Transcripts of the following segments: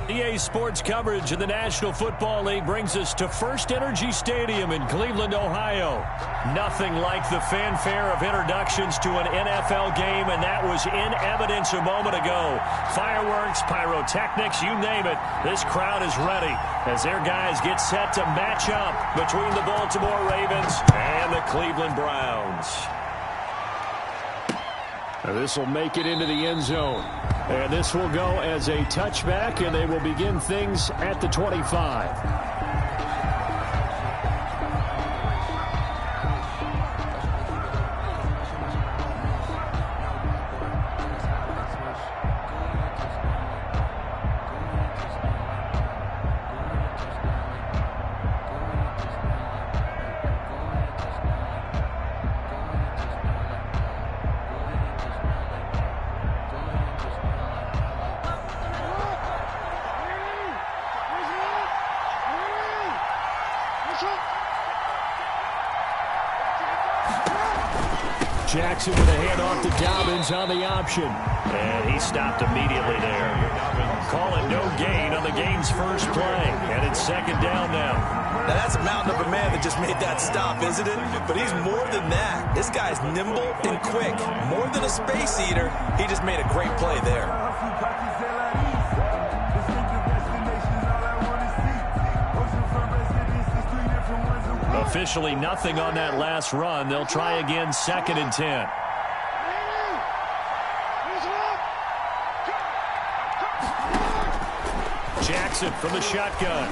EA Sports coverage of the National Football League brings us to First Energy Stadium in Cleveland, Ohio. Nothing like the fanfare of introductions to an NFL game, and that was in evidence a moment ago. Fireworks, pyrotechnics, you name it. This crowd is ready as their guys get set to match up between the Baltimore Ravens and the Cleveland Browns. This will make it into the end zone. And this will go as a touchback, and they will begin things at the 25. Jackson with a handoff to Dobbins on the option. And he stopped immediately there. Call it no gain on the game's first play. And it's second down now. Now that's a mountain of a man that just made that stop, isn't it? But he's more than that. This guy's nimble and quick. More than a space eater, he just made a great play there. Officially nothing on that last run. They'll try again, second and 10. Jackson from the shotgun.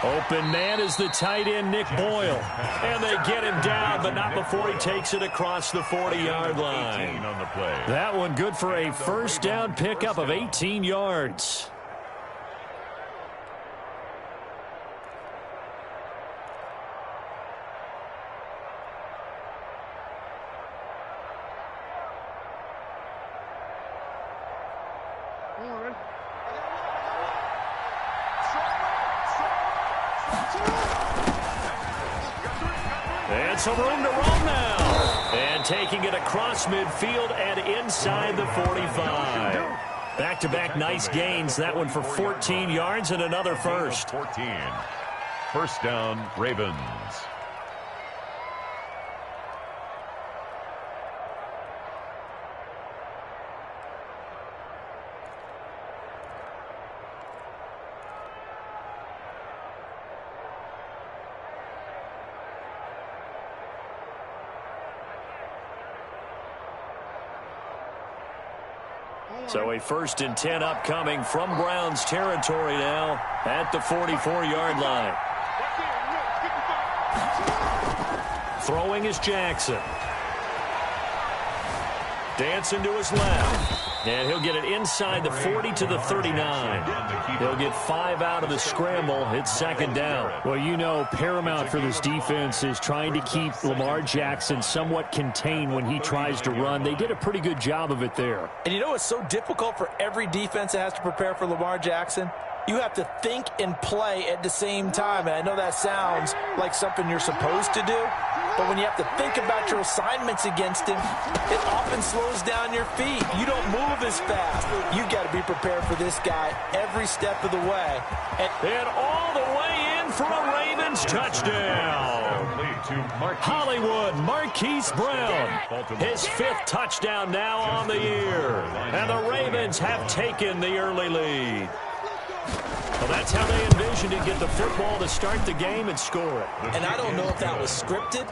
Open man is the tight end, Nick Boyle. And they get him down, but not before he takes it across the 40-yard line. That one good for a first down pickup of 18 yards. And some room to roll now. And taking it across midfield and inside the 45. Back-to-back nice gains. That one for 14 yards and another first. 14. First down, Ravens. So a first and 10 upcoming from Browns territory now at the 44-yard line. Throwing is Jackson. Dancing to his left. And he'll get it inside the 40 to the 39. He'll get 5 out of the scramble. It's second down. Well, you know, paramount for this defense is trying to keep Lamar Jackson somewhat contained when he tries to run. They did a pretty good job of it there. And you know it's so difficult for every defense that has to prepare for Lamar Jackson? You have to think and play at the same time. And I know that sounds like something you're supposed to do. But when you have to think about your assignments against him, it often slows down your feet. You don't move as fast. You've got to be prepared for this guy every step of the way. And all the way in for a Ravens touchdown. Hollywood Marquise Brown. His 5th touchdown now on the year. And the Ravens have taken the early lead. Well, that's how they envisioned it, get the football to start the game and score it. And I don't know if that was scripted.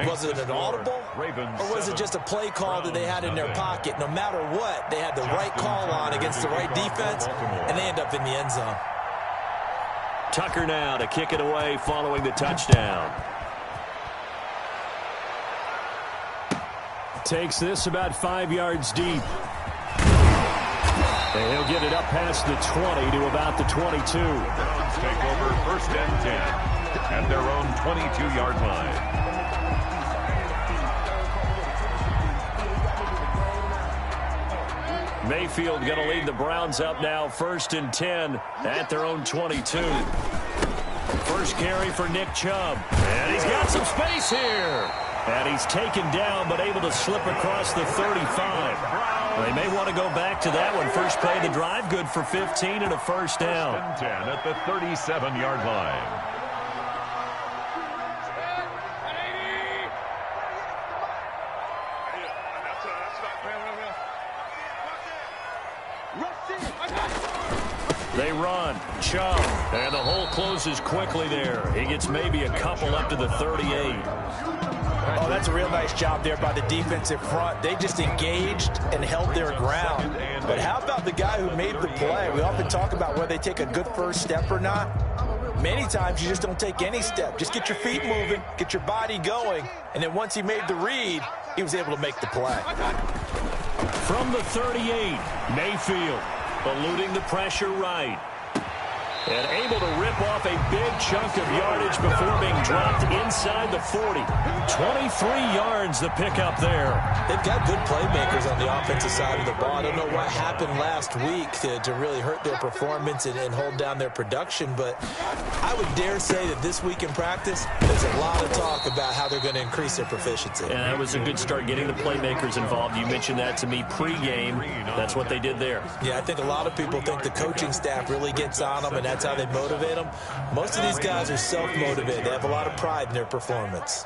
Was it an audible? Or was it just a play call that they had in their pocket? No matter what, they had the right call on against the right defense, and they end up in the end zone. Tucker now to kick it away following the touchdown. Takes this about 5 yards deep. And he'll get it up past the 20 to about the 22. Browns take over first and 10 at their own 22-yard line. Mayfield going to lead the Browns up now, first and 10 at their own 22. First carry for Nick Chubb. And he's got some space here. And he's taken down, but able to slip across the 35. They may want to go back to that one. First play of the drive, good for 15 and a first down. 10 at the 37-yard line. They run. Chubb. And the hole closes quickly there. He gets maybe a couple up to the 38. Oh, that's a real nice job there by the defensive front. They just engaged and held their ground. But how about the guy who made the play? We often talk about whether they take a good first step or not. Many times you just don't take any step. Just get your feet moving, get your body going, and then once he made the read, he was able to make the play. From the 38, Mayfield eluding the pressure right. And able to rip off a big chunk of yardage before being dropped inside the 40. 23 yards the pickup there. They've got good playmakers on the offensive side of the ball. I don't know what happened last week to really hurt their performance and hold down their production, but I would dare say that this week in practice, there's a lot of talk about how they're going to increase their proficiency. And that was a good start getting the playmakers involved. You mentioned that to me pregame. That's what they did there. Yeah, I think a lot of people think the coaching staff really gets on them, and that's how they motivate them. Most of these guys are self-motivated. They have a lot of pride in their performance.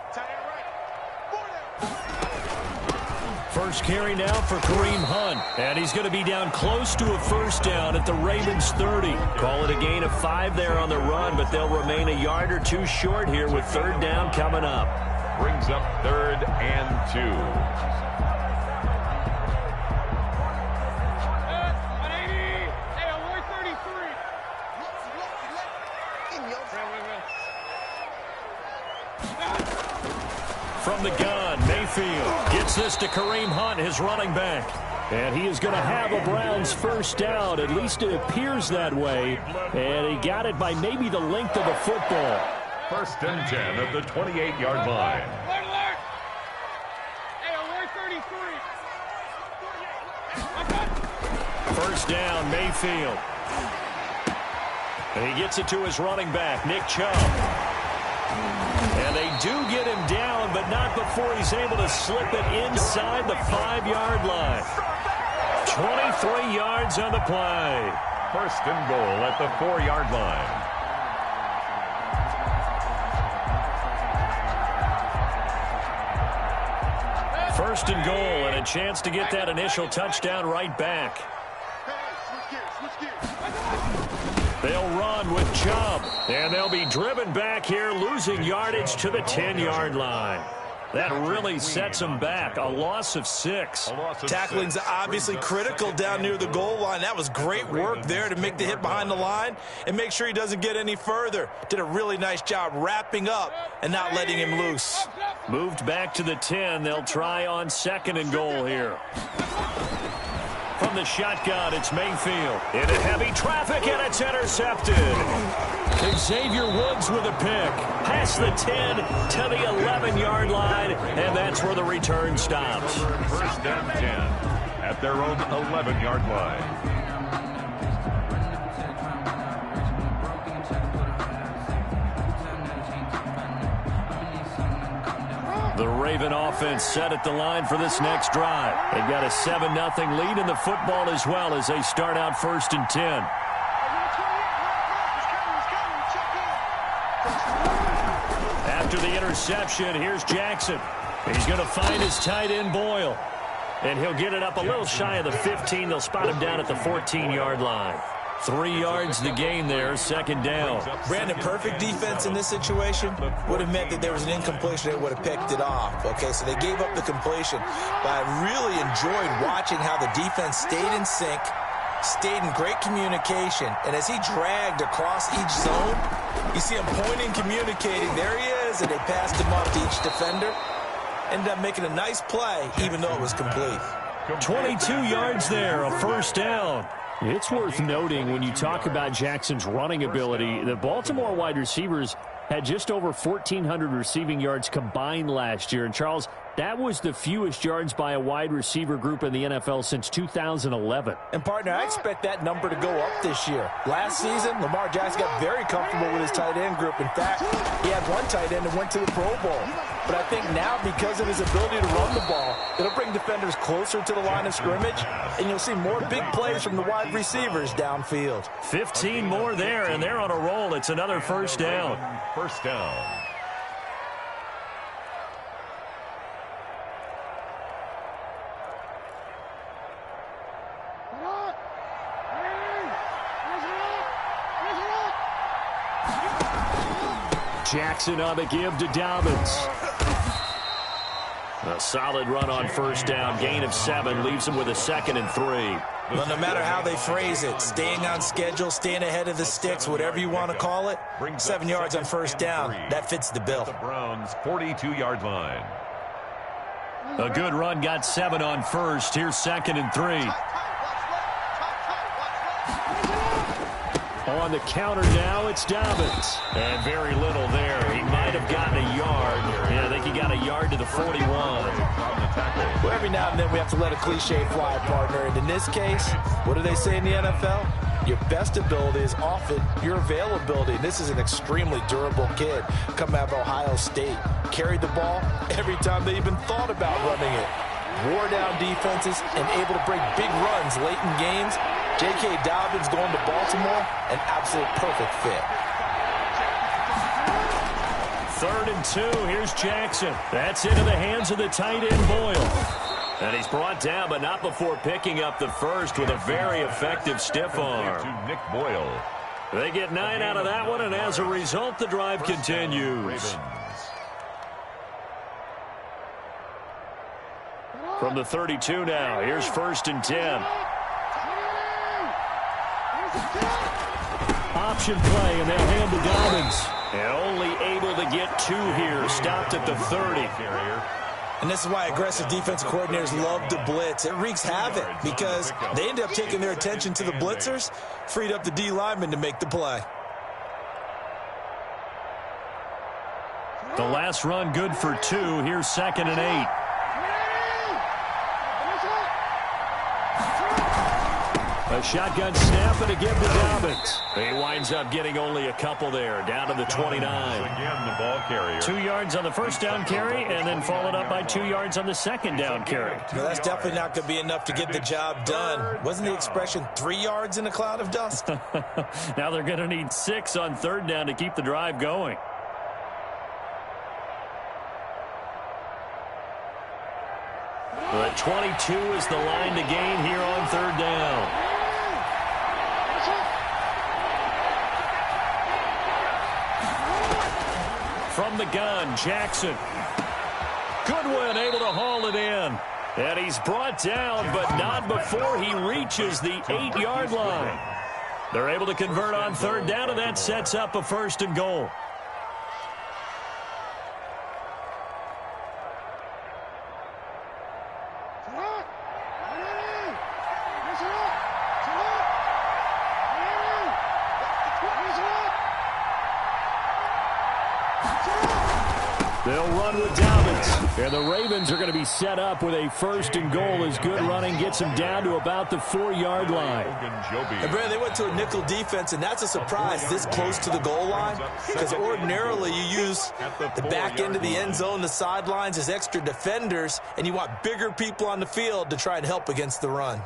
First carry now for Kareem Hunt. And he's going to be down close to a first down at the Ravens 30. Call it a gain of 5 there on the run, but they'll remain a yard or two short here with third down coming up. Brings up 3rd and 2. From the gun, Mayfield gets this to Kareem Hunt, his running back. And he is going to have a Browns first down. At least it appears that way. And he got it by maybe the length of the football. 1st and 10 at the 28-yard line. First down, Mayfield. And he gets it to his running back, Nick Chubb. And they do get him down, but not before he's able to slip it inside the 5-yard line. 23 yards on the play. 1st and goal at the 4-yard line. First and goal, and a chance to get that initial touchdown right back. They'll run with Chubb, and they'll be driven back here, losing yardage to the 10-yard line. That really sets them back. A loss of 6. Tackling's obviously critical down near the goal line. That was great work there to make the hit behind the line and make sure he doesn't get any further. Did a really nice job wrapping up and not letting him loose. Moved back to the 10. They'll try on 2nd and goal here. From the shotgun, it's Mayfield. Into heavy traffic, and it's intercepted. Xavier Woods with a pick. Past the 10 to the 11-yard line, and that's where the return stops. 1st and 10 at their own 11-yard line. The Raven offense set at the line for this next drive. They've got a 7-0 lead in the football as well as they start out 1st and 10. After the interception, here's Jackson. He's going to find his tight end, Boyle. And he'll get it up a little shy of the 15. They'll spot him down at the 14-yard line. 3 yards the gain there, 2nd down. Brandon, perfect defense in this situation would have meant that there was an incompletion. They would have picked it off. Okay, so they gave up the completion. But I really enjoyed watching how the defense stayed in sync, stayed in great communication. And as he dragged across each zone, you see him pointing, communicating. There he is, and they passed him off to each defender. Ended up making a nice play, even though it was complete. 22 yards there, a first down. It's worth noting when you talk about Jackson's running ability, the Baltimore wide receivers had just over 1,400 receiving yards combined last year. And, Charles, that was the fewest yards by a wide receiver group in the NFL since 2011. And, partner, I expect that number to go up this year. Last season, Lamar Jackson got very comfortable with his tight end group. In fact, he had one tight end that went to the Pro Bowl. But I think now, because of his ability to run the ball, it'll bring defenders closer to the line of scrimmage, and you'll see more big plays from the wide receivers downfield. 15 more there, and they're on a roll. It's another first down. First down. Jackson on the give to Dobbins. A solid run on first down. Gain of 7 leaves him with a 2nd and 3. Well, no matter how they phrase it, staying on schedule, staying ahead of the sticks, whatever you want to call it, 7 yards on first down, that fits the bill. The Browns' 42-yard line. A good run, got 7 on first. Here's 2nd and 3. On the counter now, it's Dobbins. And very little there. He might have gotten a yard. Yeah, I think he got a yard to the 41. Well, every now and then we have to let a cliche fly, partner. And in this case, what do they say in the NFL? Your best ability is often your availability. And this is an extremely durable kid coming out of Ohio State. Carried the ball every time they even thought about running it. Wore down defenses and able to break big runs late in games. J.K. Dobbins going to Baltimore, an absolute perfect fit. 3rd and 2. Here's Jackson. That's into the hands of the tight end, Boyle. And he's brought down, but not before picking up the first with a very effective stiff arm. To Nick Boyle. They get 9 out of that one, and as a result, the drive continues. From the 32 now, here's 1st and 10. Option play, and they'll hand to Dobbins. And only able to get 2 here. Stopped at the 30. And this is why aggressive defensive coordinators love to blitz. It wreaks havoc because they end up taking their attention to the blitzers, freed up the D lineman to make the play. The last run good for 2. Here's 2nd and 8. A shotgun snap and a give to Dobbins. He winds up getting only a couple there, down to the 29. Again, the ball carrier. 2 yards on the first down carry, and then followed up by 2 yards on the second down carry. Now, that's definitely not going to be enough to get the job done. Wasn't the expression 3 yards in a cloud of dust? Now they're going to need 6 on 3rd down to keep the drive going. But 22 is the line to gain here on 3rd down. From the gun, Jackson. Goodwin able to haul it in. And he's brought down, but not before he reaches the 8-yard line. They're able to convert on 3rd down, and that sets up a 1st and goal. They'll run with Dobbins. And the Ravens are going to be set up with a 1st and goal as good running gets them down to about the 4-yard line. And Brad, they went to a nickel defense, and that's a surprise this close to the goal line, because ordinarily you use the back end of the end zone, the sidelines as extra defenders, and you want bigger people on the field to try and help against the run.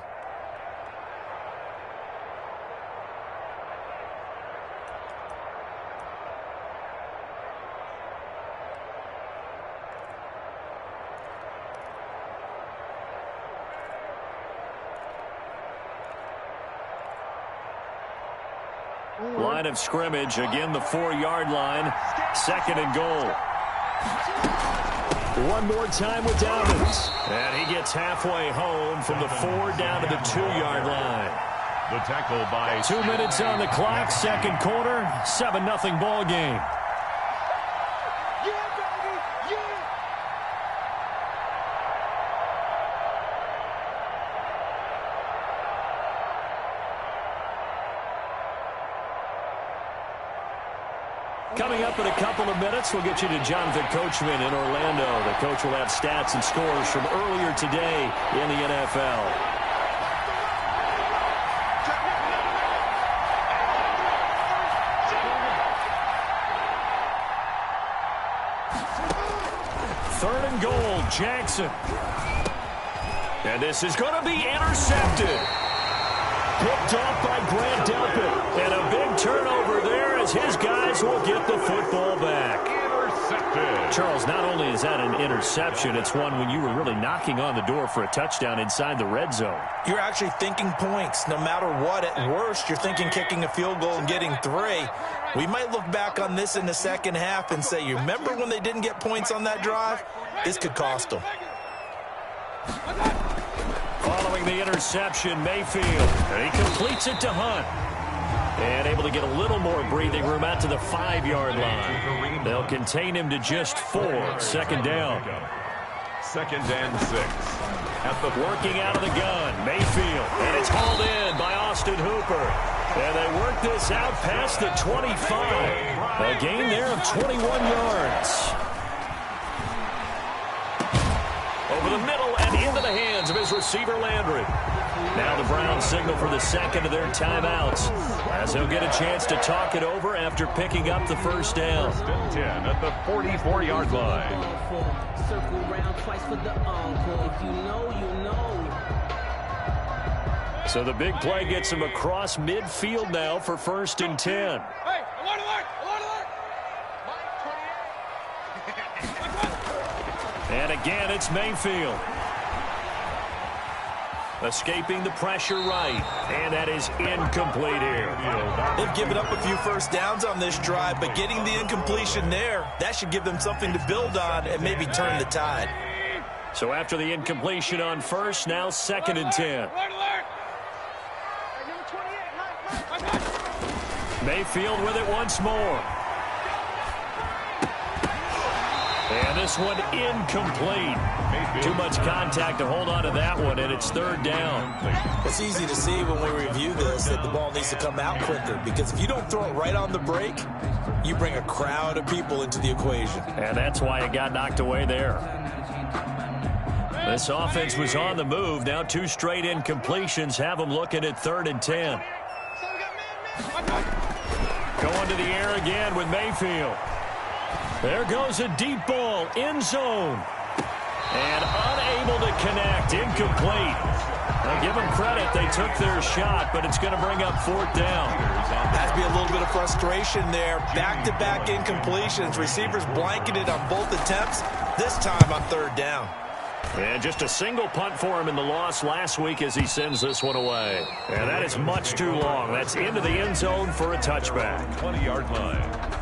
Line of scrimmage, again the 4-yard line, 2nd and goal. One more time with Dobbins. And he gets halfway home from the 4 down to the 2-yard line. The tackle by 2 minutes on the clock, 2nd quarter, 7-0 ball game. Coming up in a couple of minutes, we'll get you to Jonathan Coachman in Orlando. The coach will have stats and scores from earlier today in the NFL. 3rd and goal, Jackson. And this is going to be intercepted. Picked off by Grant Delpit. And a big turnover there as his guys will get the football back. Intercepted. Charles, not only is that an interception, it's one when you were really knocking on the door for a touchdown inside the red zone. You're actually thinking points. No matter what, at worst, you're thinking kicking a field goal and getting 3. We might look back on this in the second half and say, you remember when they didn't get points on that drive? This could cost them. Following the interception, Mayfield. And he completes it to Hunt. And able to get a little more breathing room out to the 5-yard line. They'll contain him to just 4. 2nd down. 2nd and 6. Working out of the gun, Mayfield. And it's hauled in by Austin Hooper. And they work this out past the 25. A gain there of 21 yards. Over the middle and into the hands of his receiver, Landry. Now the Browns signal for the 2nd of their timeouts as they'll get a chance to talk it over after picking up the 1st down. 1st and 10 at the 44-yard line. Circle round twice for the encore. If you know, you know. So the big play gets him across midfield now for 1st and 10. Hey, alert, alert, alert, alert. And again, it's Mayfield. Escaping the pressure right. And that is incomplete here. They've given up a few 1st downs on this drive, but getting the incompletion there, that should give them something to build on and maybe turn the tide. So after the incompletion on 1st, now 2nd and 10. Mayfield with it once more. And this one incomplete. Too much contact to hold on to that one, and it's 3rd down. It's easy to see when we review this that the ball needs to come out quicker, because if you don't throw it right on the break, you bring a crowd of people into the equation. And that's why it got knocked away there. This offense was on the move. Now 2 straight incompletions have them looking at 3rd and 10. Going to the air again with Mayfield. There goes a deep ball, end zone. And unable to connect, incomplete. Now give them credit, they took their shot, but it's going to bring up 4th down. Has to be a little bit of frustration there. Back-to-back incompletions. Receivers blanketed on both attempts, this time on 3rd down. And just a single punt for him in the loss last week as he sends this one away. And that is much too long. That's into the end zone for a touchback. 20-yard line.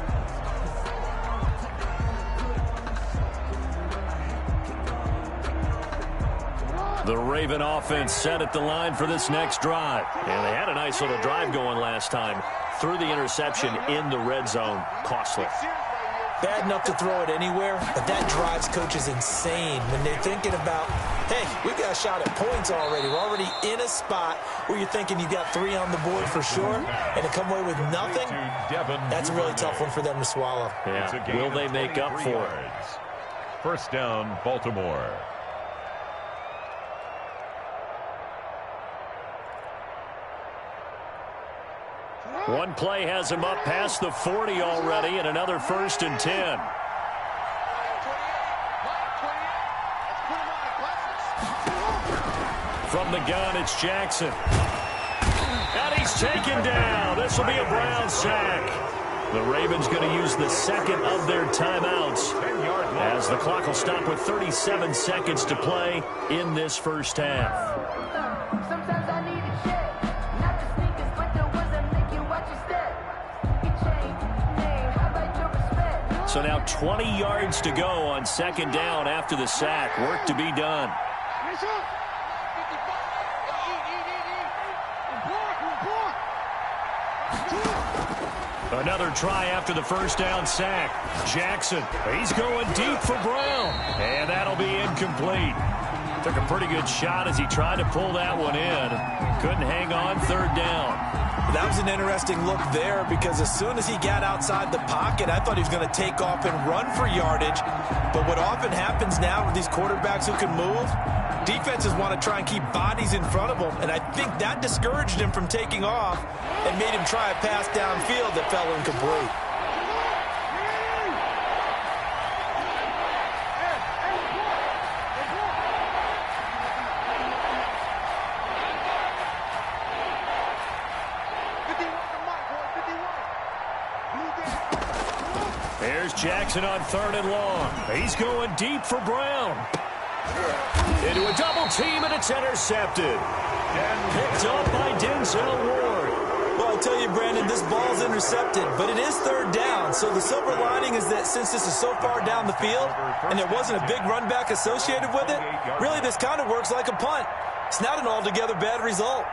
The Raven offense set at the line for this next drive. And they had a nice little drive going last time. Threw the interception in the red zone. Costly. Bad enough to throw it anywhere, but that drives coaches insane when they're thinking about, hey, we got a shot at points already. We're already in a spot where you're thinking you got 3 on the board for sure, and to come away with nothing, that's a really tough one for them to swallow. Yeah. Will they make up for it? 1st down, Baltimore. One play has him up past the 40 already, and another 1st and 10. From the gun, it's Jackson. And he's taken down. This will be a Brown sack. The Ravens going to use the 2nd of their timeouts as the clock will stop with 37 seconds to play in this 1st half. So now 20 yards to go on 2nd down after the sack. Work to be done. Another try after the 1st down sack. Jackson, he's going deep for Brown. And that'll be incomplete. Took a pretty good shot as he tried to pull that one in. Couldn't hang on 3rd down. That was an interesting look there, because as soon as he got outside the pocket, I thought he was going to take off and run for yardage. But what often happens now with these quarterbacks who can move, defenses want to try and keep bodies in front of them, and I think that discouraged him from taking off and made him try a pass downfield that fell incomplete. Here's Jackson on 3rd and long. He's going deep for Brown. Into a double team, and it's intercepted. Picked up by Denzel Ward. Well, I tell you, Brandon, this ball's intercepted, but it is 3rd down. So the silver lining is that since this is so far down the field and there wasn't a big run back associated with it, really this kind of works like a punt. It's not an altogether bad result.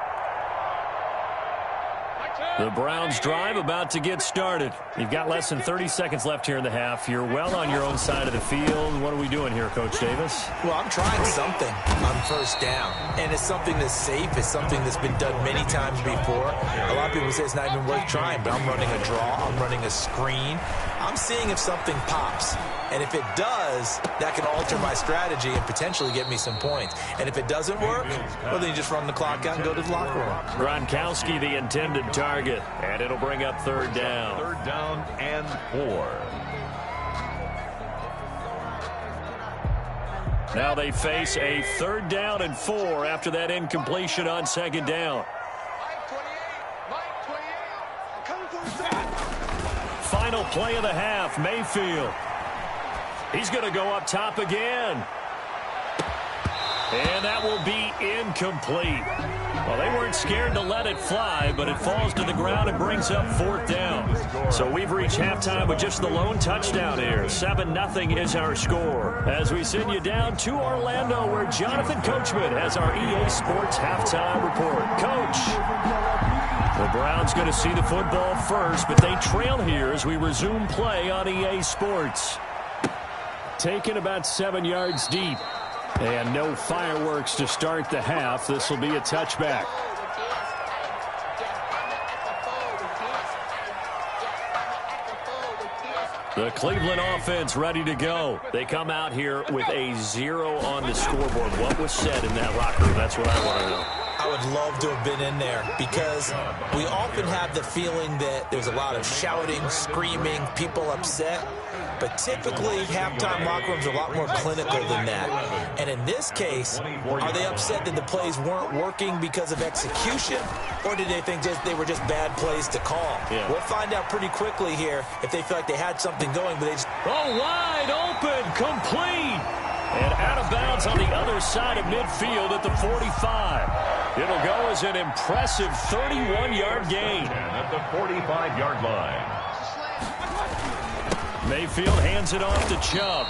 The Browns drive about to get started. You've got less than 30 seconds left here in the half. You're well on your own side of the field. What are we doing here, Coach Davis? Well, I'm trying something on 1st down, and it's something that's safe. It's something that's been done many times before. A lot of people say it's not even worth trying, but I'm running a draw. I'm running a screen. I'm seeing if something pops, and if it does, that can alter my strategy and potentially get me some points. And if it doesn't work, well, then you just run the clock out and go to the locker room. Gronkowski, the intended target, and it'll bring up 3rd down. 3rd down and 4. Now they face a 3rd down and 4 after that incompletion on 2nd down. Final play of the half, Mayfield. He's going to go up top again. And that will be incomplete. Well, they weren't scared to let it fly, but it falls to the ground and brings up 4th down. So we've reached halftime with just the lone touchdown here. 7-0 is our score. As we send you down to Orlando, where Jonathan Coachman has our EA Sports halftime report. Coach. The Browns going to see the football first, but they trail here as we resume play on EA Sports. Taken about 7 yards deep. And no fireworks to start the half. This will be a touchback. The Cleveland offense ready to go. They come out here with a 0 on the scoreboard. What was said in that locker room? That's what I want to know. I would love to have been in there because we often have the feeling that there's a lot of shouting, screaming, people upset. But typically, halftime locker rooms are a lot more clinical than that. And in this case, are they upset that the plays weren't working because of execution? Or did they think they were just bad plays to call? Yeah. We'll find out pretty quickly here if they feel like they had something going, but they just... Oh, wide open, complete. And out of bounds on the other side of midfield at the 45. It'll go as an impressive 31-yard gain. And at the 45-yard line. Mayfield hands it off to Chubb.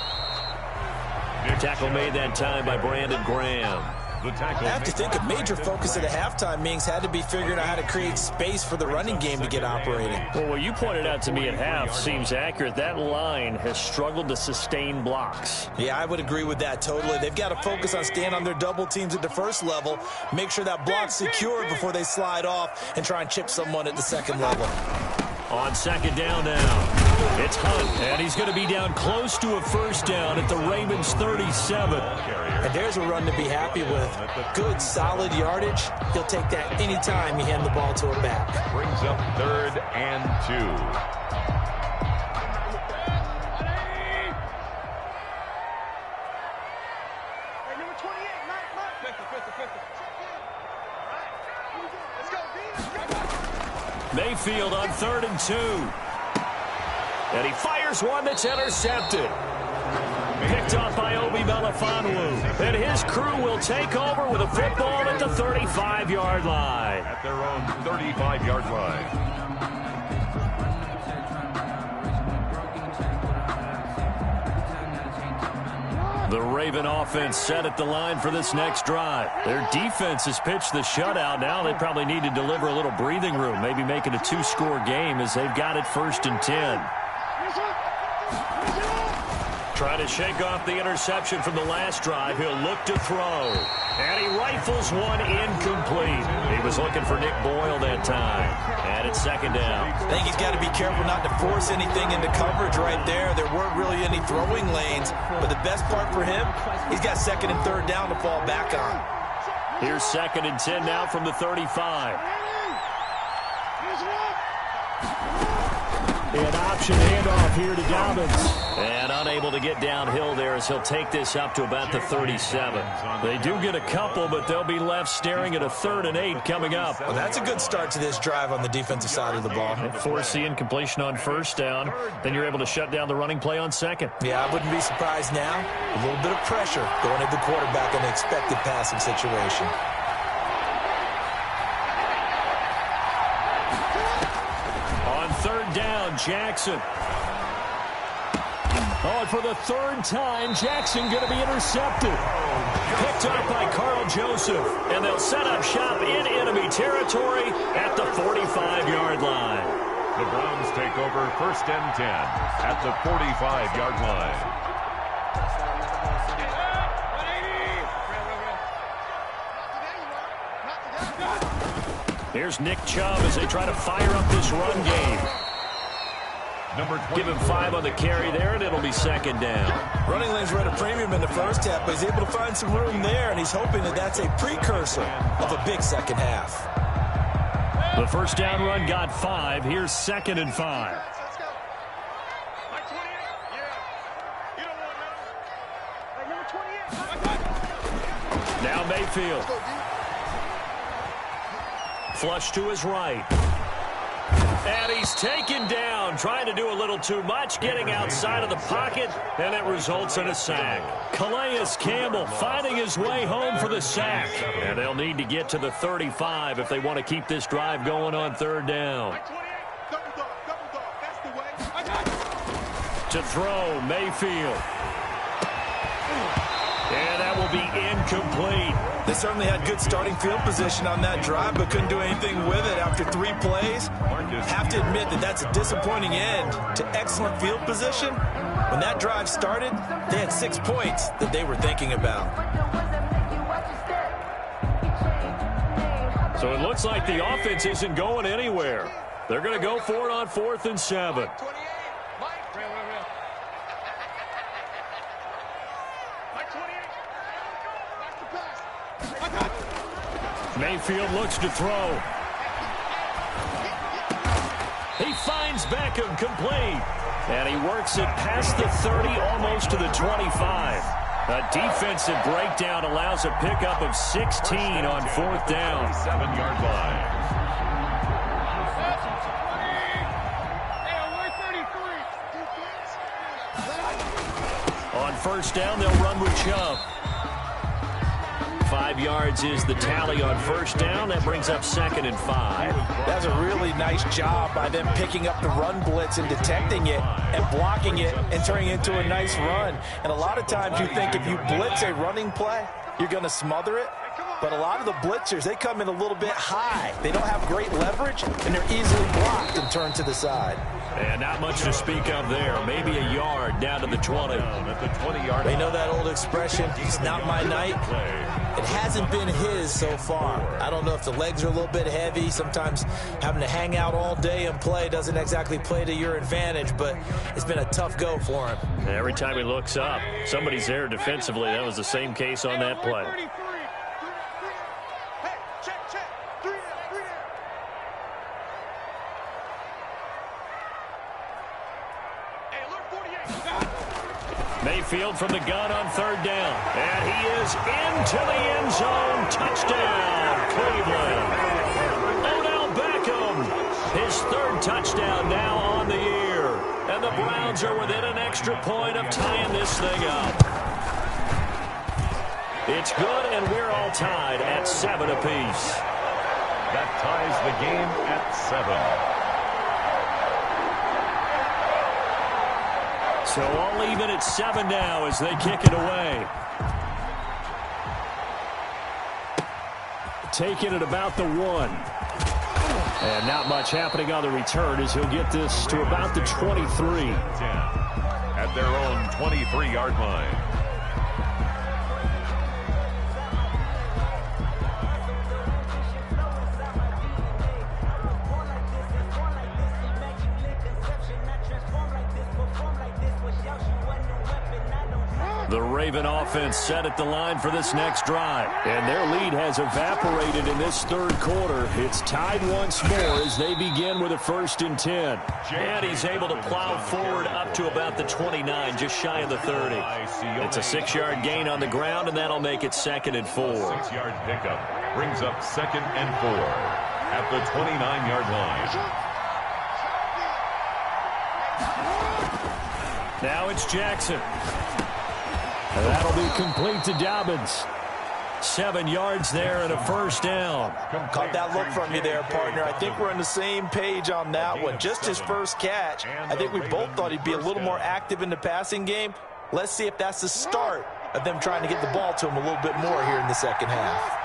Tackle made that time by Brandon Graham. I have to think a major focus of the halftime meetings had to be figuring out how to create space for the running game to get operating. Well, what you pointed out to me at half seems accurate. That line has struggled to sustain blocks. Yeah, I would agree with that totally. They've got to focus on staying on their double teams at the first level, make sure that block's secure before they slide off and try and chip someone at the second level. On 2nd down now, it's Hunt, and he's going to be down close to a 1st down at the Ravens 37. And there's a run to be happy with. Good, solid yardage. He'll take that anytime you hand the ball to a back. Brings up 3rd and 2. Mayfield on 3rd and 2. And he fires one that's intercepted. Picked up by Obi Melifonwu. And his crew will take over with a football at the 35-yard line. At their own 35-yard line. The Raven offense set at the line for this next drive. Their defense has pitched the shutout. Now they probably need to deliver a little breathing room, maybe make it a 2-score game as they've got it 1st and 10. Trying to shake off the interception from the last drive. He'll look to throw. And he rifles one incomplete. He was looking for Nick Boyle that time. And it's 2nd down. I think he's got to be careful not to force anything into coverage right there. There weren't really any throwing lanes. But the best part for him, he's got 2nd and 3rd down to fall back on. Here's 2nd and 10 now from the 35. An option handoff here to Dobbins. And unable to get downhill there as he'll take this up to about the 37. They do get a couple, but they'll be left staring at a 3rd and 8 coming up. Well, that's a good start to this drive on the defensive side of the ball. Force the incompletion on 1st down. Then you're able to shut down the running play on 2nd. Yeah, I wouldn't be surprised now. A little bit of pressure going at the quarterback in an expected passing situation. On 3rd down, Jackson. Oh, and for the 3rd time, Jackson going to be intercepted. Picked up by Carl Joseph. And they'll set up shop in enemy territory at the 45-yard line. The Browns take over 1st and 10 at the 45-yard line. Here's Nick Chubb as they try to fire up this run game. Give him 5 on the carry there, and it'll be 2nd down. Running lanes were at a premium in the first half, but he's able to find some room there, and he's hoping that that's a precursor of a big second half. The 1st down run got 5. Here's 2nd and 5. Now Mayfield. Flush to his right. And he's taken down, trying to do a little too much, getting outside of the pocket, and it results in a sack. Calais Campbell finding his way home for the sack. And they'll need to get to the 35 if they want to keep this drive going on 3rd down. To throw, Mayfield. And that will be incomplete. They certainly had good starting field position on that drive, but couldn't do anything with it after 3 plays. Have to admit that that's a disappointing end to excellent field position. When that drive started, they had 6 points that they were thinking about. So it looks like the offense isn't going anywhere. They're going to go for it on 4th and 7. Mayfield looks to throw. He finds Beckham complete. And he works it past the 30, almost to the 25. A defensive breakdown allows a pickup of 16 on 4th down. 7-yard line. On 1st down, they'll run with Chubb. 5 yards is the tally on 1st down. That brings up 2nd and 5. That's a really nice job by them picking up the run blitz and detecting it and blocking it and turning it into a nice run. And a lot of times you think if you blitz a running play, you're going to smother it. But a lot of the blitzers, they come in a little bit high. They don't have great leverage, and they're easily blocked and turned to the side. And not much to speak of there. Maybe a yard down to the 20. At the 20-yard They know that old expression, it's not my night. It hasn't been his so far. I don't know if the legs are a little bit heavy. Sometimes having to hang out all day and play doesn't exactly play to your advantage, but it's been a tough go for him. Every time he looks up, somebody's there defensively. That was the same case on that play. Mayfield from the gun on 3rd down. And he is into the end zone. Touchdown, Cleveland. Odell Beckham, his 3rd touchdown now on the year. And the Browns are within an extra point of tying this thing up. It's good, and we're all tied at 7 apiece. That ties the game at 7. So all even at 7 now as they kick it away. Taking it about the 1. And not much happening on the return as he'll get this to about the 23. At their own 23-yard line. The Raven offense set at the line for this next drive. And their lead has evaporated in this third quarter. It's tied once more as they begin with a 1st and 10. And he's able to plow forward up to about the 29, just shy of the 30. It's a 6-yard gain on the ground, and that'll make it 2nd and 4. 6-yard pickup brings up 2nd and 4 at the 29-yard line. Now it's Jackson. And that'll be complete to Dobbins. 7 yards there and a 1st down. Caught that look from you there, partner. I think we're on the same page on that one. Just his first catch. I think we both thought he'd be a little more active in the passing game. Let's see if that's the start of them trying to get the ball to him a little bit more here in the second half.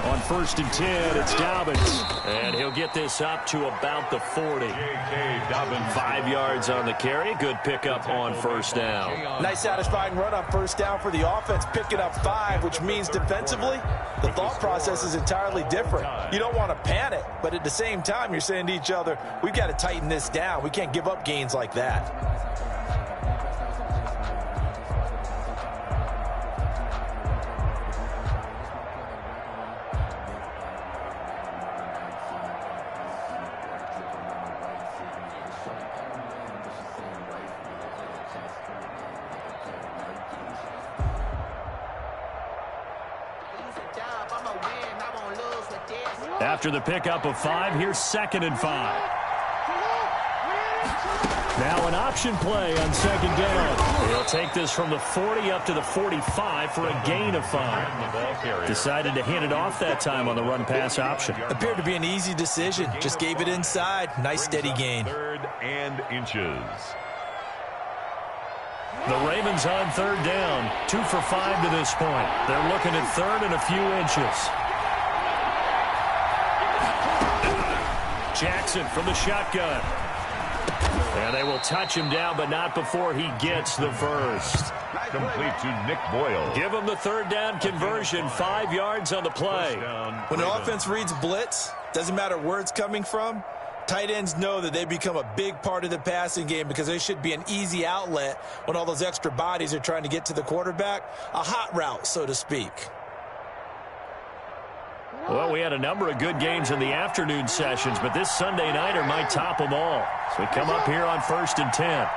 On 1st and 10, it's Dobbins. And he'll get this up to about the 40. 5 yards on the carry. Good pickup on 1st down. Nice satisfying run on 1st down for the offense, picking up 5, which means defensively, the thought process is entirely different. You don't want to panic, but at the same time, you're saying to each other, we've got to tighten this down. We can't give up gains like that. After the pickup of 5, here's 2nd and 5. Now an option play on 2nd down. He'll take this from the 40 up to the 45 for a gain of 5. Decided to hand it off that time on the run-pass option. Appeared to be an easy decision. Just gave it inside. Nice steady gain. 3rd and inches. The Ravens on 3rd down. 2 for 5 to this point. They're looking at 3rd and a few inches. Jackson from the shotgun. And they will touch him down, but not before he gets the 1st. Complete to Nick Boyle. Give him the 3rd down conversion, 5 yards on the play. When an offense reads blitz, doesn't matter where it's coming from, tight ends know that they become a big part of the passing game because they should be an easy outlet when all those extra bodies are trying to get to the quarterback. A hot route, so to speak. Well, we had a number of good games in the afternoon sessions, but this Sunday nighter might top them all. So we come up here on 1st and 10.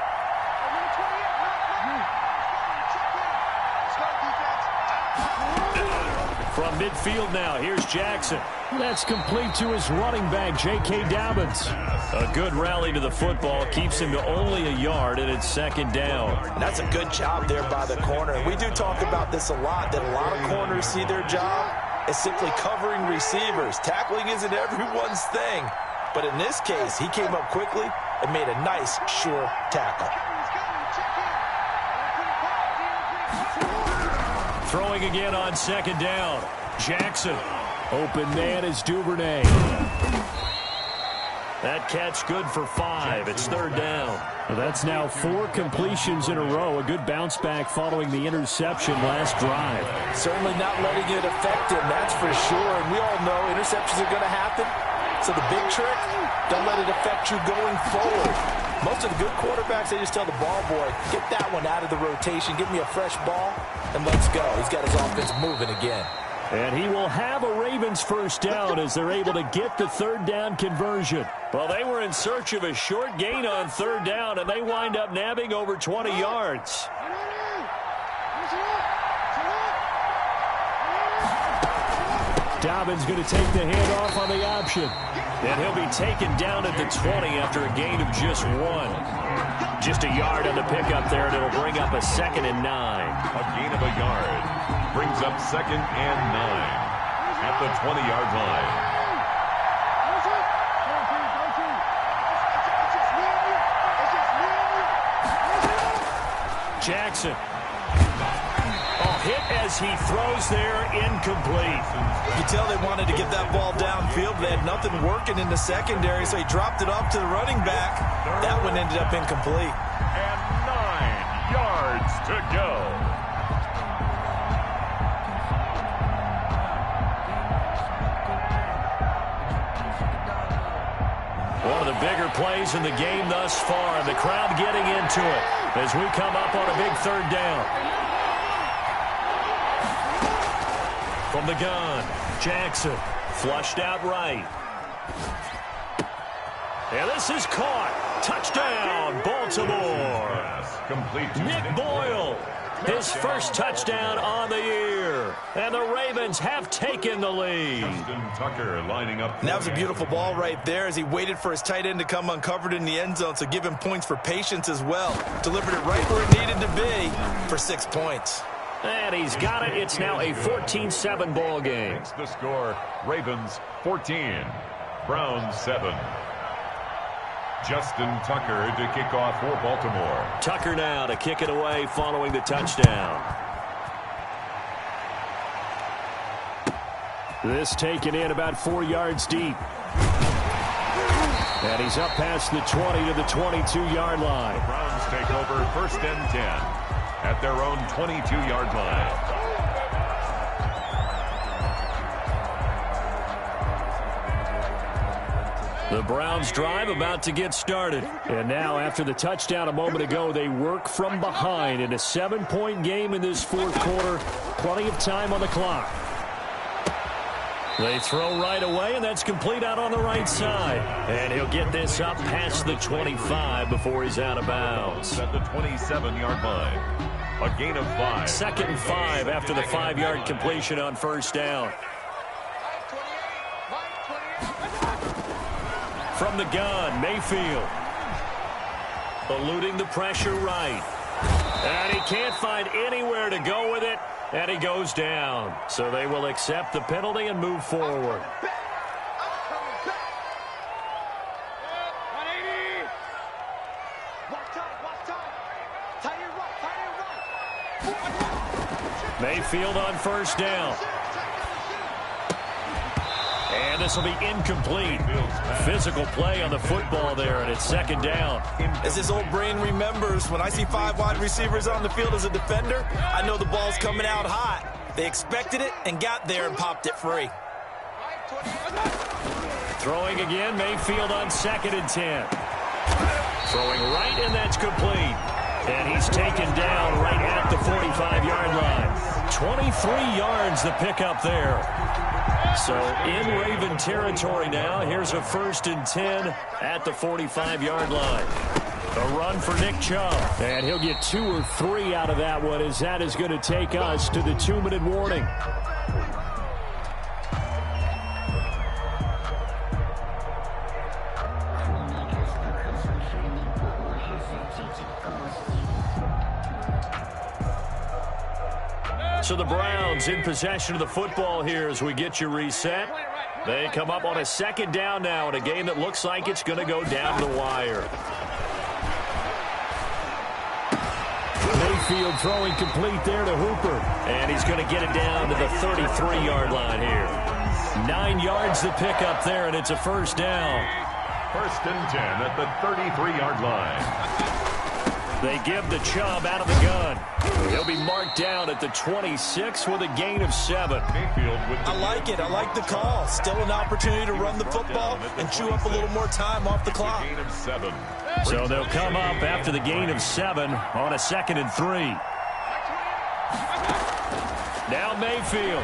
From midfield now, here's Jackson. That's complete to his running back, J.K. Dobbins. A good rally to the football keeps him to only a yard, and it's 2nd down. And that's a good job there by the corner. And we do talk about this a lot, that a lot of corners see their job as simply covering receivers. Tackling isn't everyone's thing. But in this case, he came up quickly and made a nice, sure tackle. Throwing again on 2nd down. Jackson. Open man is Duvernay. That catch good for 5. It's 3rd down. Well, that's now 4 completions in a row. A good bounce back following the interception last drive. Certainly not letting it affect him, that's for sure. And we all know interceptions are going to happen. So the big trick, don't let it affect you going forward. Most of the good quarterbacks, they just tell the ball boy, get that one out of the rotation, give me a fresh ball, and let's go. He's got his offense moving again. And he will have a Ravens 1st down as they're able to get the 3rd down conversion. Well, they were in search of a short gain on 3rd down, and they wind up nabbing over 20 yards. Dobbins going to take the handoff on the option. And he'll be taken down at the 20 after a gain of just 1. Just a yard on the pickup there, and it'll bring up a 2nd and 9. A gain of a yard brings up 2nd and 9 at the 20-yard line. Jackson. Hit as he throws there, incomplete. You tell they wanted to get that ball downfield. They had nothing working in the secondary, so he dropped it off to the running back. That one ended up incomplete. And 9 yards to go. One of the bigger plays in the game thus far, and the crowd getting into it as we come up on a big third down. From the gun, Jackson flushed out right. And this is caught. Touchdown, Baltimore. Nick Boyle, his first touchdown on the year. And the Ravens have taken the lead. Tucker lining up. And that was a beautiful ball right there as he waited for his tight end to come uncovered in the end zone, so give him points for patience as well. Delivered it right where it needed to be for 6 points. And he's got it. It's now a 14-7 ball game. It's the score, Ravens 14, Browns 7. Justin Tucker to kick off for Baltimore. Tucker now to kick it away following the touchdown. This taken in about 4 yards deep. And he's up past the 20 to the 22-yard line. The Browns take over 1st and 10 at their own 22-yard line. The Browns drive about to get started. And now, after the touchdown a moment ago, they work from behind in a 7-point game in this fourth quarter. Plenty of time on the clock. They throw right away, and that's complete out on the right side. And he'll get this up past the 25 before he's out of bounds. At the 27-yard line. A gain of 5. 2nd and 5 after the 5-yard completion on first down. From the gun, Mayfield. Eluding the pressure right. And he can't find anywhere to go with it. And he goes down. So they will accept the penalty and move forward. Mayfield on first down. And this will be incomplete. Physical play on the football there, and it's 2nd down. As his old brain remembers, when I see 5 wide receivers on the field as a defender, I know the ball's coming out hot. They expected it and got there and popped it free. Throwing again, Mayfield on 2nd and 10. Throwing right, and that's complete. And he's taken down right at the 45-yard line. 23 yards the pickup there. So in Raven territory now. Here's a 1st and 10 at the 45-yard line. A run for Nick Chubb. And he'll get 2 or 3 out of that one, as that is going to take us to the 2-minute warning. So the Browns in possession of the football here as we get you reset. They come up on a 2nd down now in a game that looks like it's going to go down the wire. Mayfield throwing complete there to Hooper. And he's going to get it down to the 33-yard line here. 9 yards to pick up there, and it's a 1st down. 1st and 10 at the 33-yard line. They give the Chubb out of the gun. He'll be marked down at the 26 with a gain of 7. I like it. I like the call. Still an opportunity to run the football and chew up a little more time off the clock. So they'll come up after the gain of 7 on a 2nd and 3. Now Mayfield.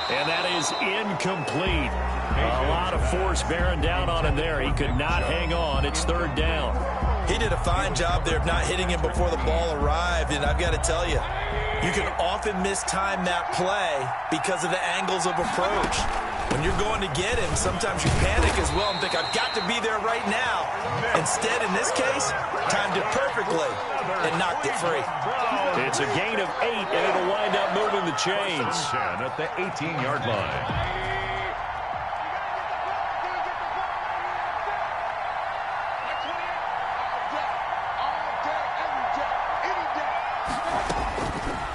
And that is incomplete. A lot of force bearing down on him there. He could not hang on. It's 3rd down. He did a fine job there of not hitting him before the ball arrived, and I've got to tell you, you can often mistime that play because of the angles of approach. When you're going to get him, sometimes you panic as well and think, I've got to be there right now. Instead, in this case, timed it perfectly and knocked it free. It's a gain of 8, and it'll wind up moving the chains. 10 at the 18-yard line.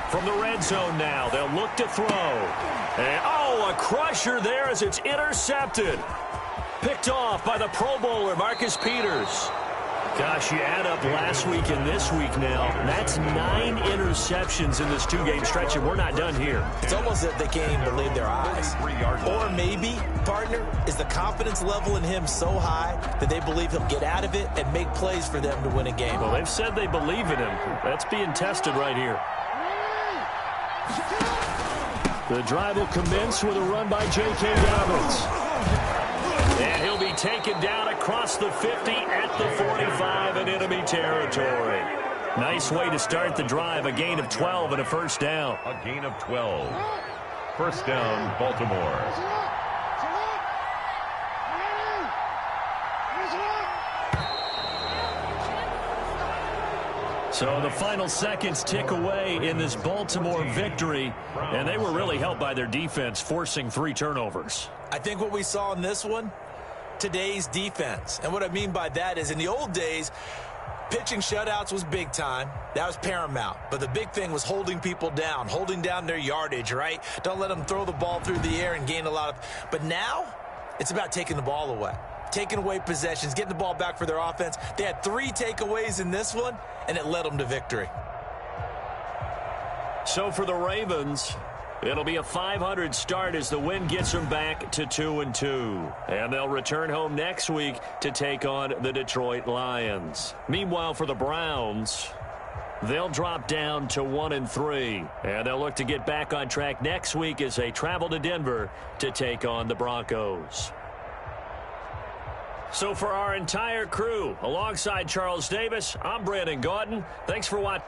From the red zone now, they'll look to throw. And, a crusher there as it's intercepted. Picked off by the Pro Bowler, Marcus Peters. Gosh, you add up last week and this week now. That's 9 interceptions in this 2-game stretch, and we're not done here. It's almost as if they can't even believe their eyes. Or maybe, partner, is the confidence level in him so high that they believe he'll get out of it and make plays for them to win a game. Well, they've said they believe in him. That's being tested right here. The drive will commence with a run by J.K. Dobbins. And he'll be taken down across the 50 at the 45 in enemy territory. Nice way to start the drive. A gain of 12 and a first down. A gain of 12. First down, Baltimore. So the final seconds tick away in this Baltimore victory, and they were really helped by their defense, forcing 3 turnovers. I think what we saw in this one, today's defense. And what I mean by that is in the old days, pitching shutouts was big time. That was paramount. But the big thing was holding people down, holding down their yardage, right? Don't let them throw the ball through the air and gain a lot of... But now, it's about taking the ball away. Taking away possessions, getting the ball back for their offense. They had 3 takeaways in this one, and it led them to victory. So for the Ravens, it'll be a 500 start as the win gets them back to 2-2. And they'll return home next week to take on the Detroit Lions. Meanwhile, for the Browns, they'll drop down to 1-3. And they'll look to get back on track next week as they travel to Denver to take on the Broncos. So for our entire crew, alongside Charles Davis, I'm Brandon Gaudin. Thanks for watching.